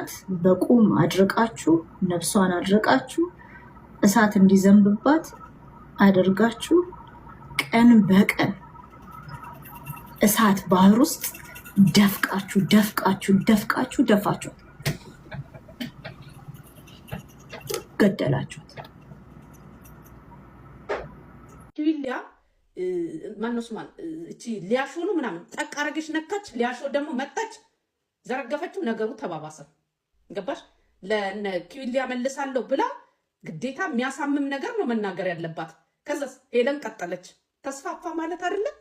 እናት በቁም አድርቃችሁ ነፍሷን አድርቃችሁ እሳት እንዲዘንብባት አድርጋችሁ ቀን በቀን እሳት ባህር ውስጥ ደፍቃችሁ ገደላችሁት። ኪዊሊያ ማንስማን እቺ ሊያሾ ነው ምናምን ጠቅ አረገች ነካች። ሊያሾ ደግሞ መጣች ዘረገፈችው። ነገሩ ተባባሰ። ገባሽ? ለነ ኪዊሊያ መልሳለሁ ብላ ግዴታ የሚያሳምም ነገር ነው መናገር ያለባት። ከዛስ ሄለን ቀጠለች። ተስፋፋ ማለት አይደለም።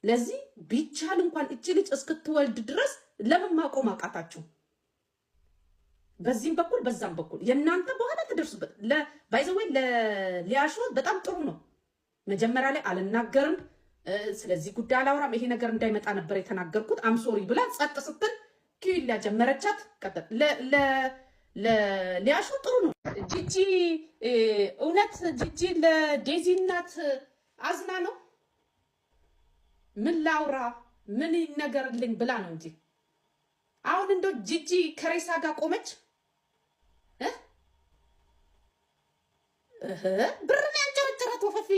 ለዚህ ቢቻል እንኳን እቺ ልጅ እስክትወልድ ድረስ ለምን ማቆም አቃታችሁ? በዚህም በኩል በዛም በኩል የእናንተ በኋላ ተደርሱበት። ባይዘወይ ለሊያሾ በጣም ጥሩ ነው። መጀመሪያ ላይ አልናገርም፣ ስለዚህ ጉዳይ አላወራም፣ ይሄ ነገር እንዳይመጣ ነበር የተናገርኩት አምሶሪ ብላ ጸጥ ስትል ኪዊሊያ ጀመረቻት። ለሊያሾ ጥሩ ነው። ጂጂ እውነት ጂጂ ለዴዚ እናት አዝና ነው ምን ላውራ ምን ይነገርልኝ ብላ ነው እንጂ አሁን እንደው ጂጂ ከሬሳ ጋር ቆመች። ብርን ያንጨረጨረት ወፈፊ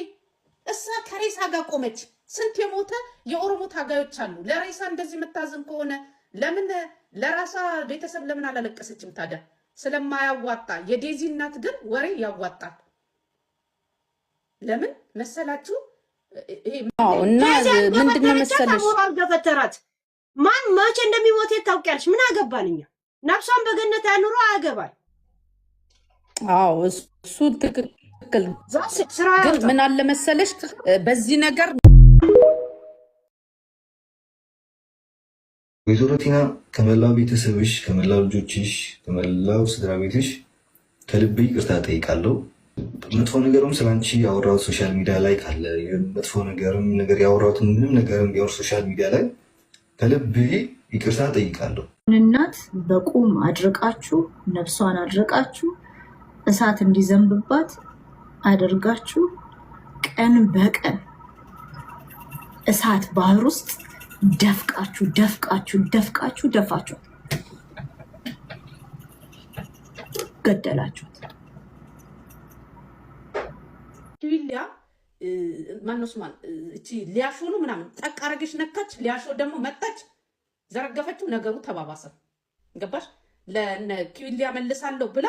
እሳ ከሬሳ ጋር ቆመች። ስንት የሞተ የኦሮሞ ታጋዮች አሉ። ለሬሳ እንደዚህ የምታዝን ከሆነ ለምን ለራሳ ቤተሰብ ለምን አላለቀሰችም ታዲያ? ስለማያዋጣ። የዴዚ እናት ግን ወሬ ያዋጣል። ለምን መሰላችሁ? እና ምንድነው መሰለሽ ሞራል ገፈተራት። ማን መቼ እንደሚሞት ታውቂያለሽ? ምን አገባንኛ? ነፍሷን በገነት ያኑሮ አያገባል። አዎ እሱ ትክክል። ግን ምን አለ መሰለሽ በዚህ ነገር ወይዘሮ ቲና ከመላው ቤተሰብሽ፣ ከመላው ልጆችሽ፣ ከመላው ስድራ ቤትሽ ከልብ ይቅርታ ጠይቃለሁ። መጥፎ ነገርም ስላንቺ ያወራሁት ሶሻል ሚዲያ ላይ ካለ መጥፎ ነገርም ነገር ያወራሁት ምንም ነገርም ቢሆን ሶሻል ሚዲያ ላይ ከልብ ይቅርታ ጠይቃለሁ። እናት በቁም አድርቃችሁ ነፍሷን አድርቃችሁ እሳት እንዲዘንብባት አድርጋችሁ ቀን በቀን እሳት ባህር ውስጥ ደፍቃችሁ ገደላችሁት። ኪዊሊያ ማንስማን እቺ ሊያሾ ነው ምናምን ጠቅ አረገች ነካች። ሊያሾ ደግሞ መጣች ዘረገፈችው። ነገሩ ተባባሰ። ገባሽ? ለነ ኪዊሊያ መልሳለሁ ብላ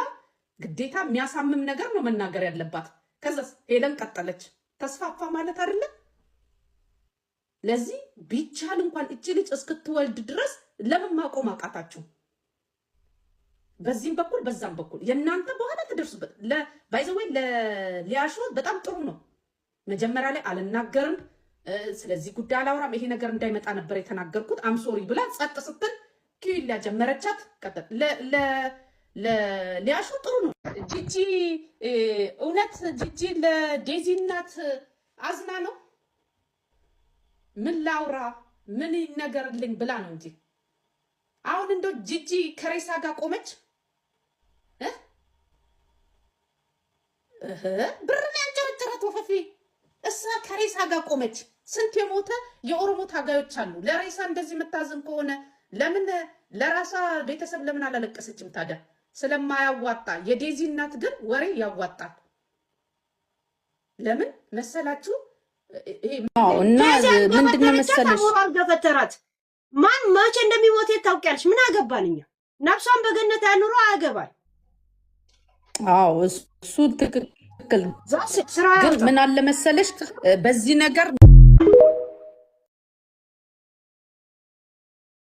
ግዴታ የሚያሳምም ነገር ነው መናገር ያለባት። ከዛስ ሄለን ቀጠለች። ተስፋፋ ማለት አይደለም። ለዚህ ቢቻል እንኳን እቺ ልጅ እስክትወልድ ድረስ ለምን ማቆም አቃታችሁ? በዚህም በኩል በዛም በኩል የእናንተ በኋላ ተደርሱበት። ባይዘወይ ለሊያሾ በጣም ጥሩ ነው። መጀመሪያ ላይ አልናገርም፣ ስለዚህ ጉዳይ አላወራም፣ ይሄ ነገር እንዳይመጣ ነበር የተናገርኩት አምሶሪ ብላ ጸጥ ስትል ኪዊሊያ ጀመረቻት። ለሊያሾ ጥሩ ነው። ጂጂ እውነት ጂጂ ለዴዚ እናት አዝና ነው ምን ላውራ ምን ይነገርልኝ ብላ ነው እንጂ አሁን እንደው ጂጂ ከሬሳ ጋር ቆመች። ብርን ያንጨረጨረት ወፈፊ እሳ ከሬሳ ጋር ቆመች። ስንት የሞተ የኦሮሞ ታጋዮች አሉ። ለሬሳ እንደዚህ የምታዝን ከሆነ ለምን ለራሳ ቤተሰብ ለምን አላለቀሰችም ታዲያ? ስለማያዋጣ። የዴዚ እናት ግን ወሬ ያዋጣል። ለምን መሰላችሁ? እና ምንድነው መሰለሽ ሞራል ገፈተራት። ማን መቼ እንደሚሞት ታውቂያለሽ? ምን አገባንኛ? ነፍሷን በገነት ያኑሮ አያገባል። አዎ እሱ ትክክል። ግን ምን አለ መሰለሽ በዚህ ነገር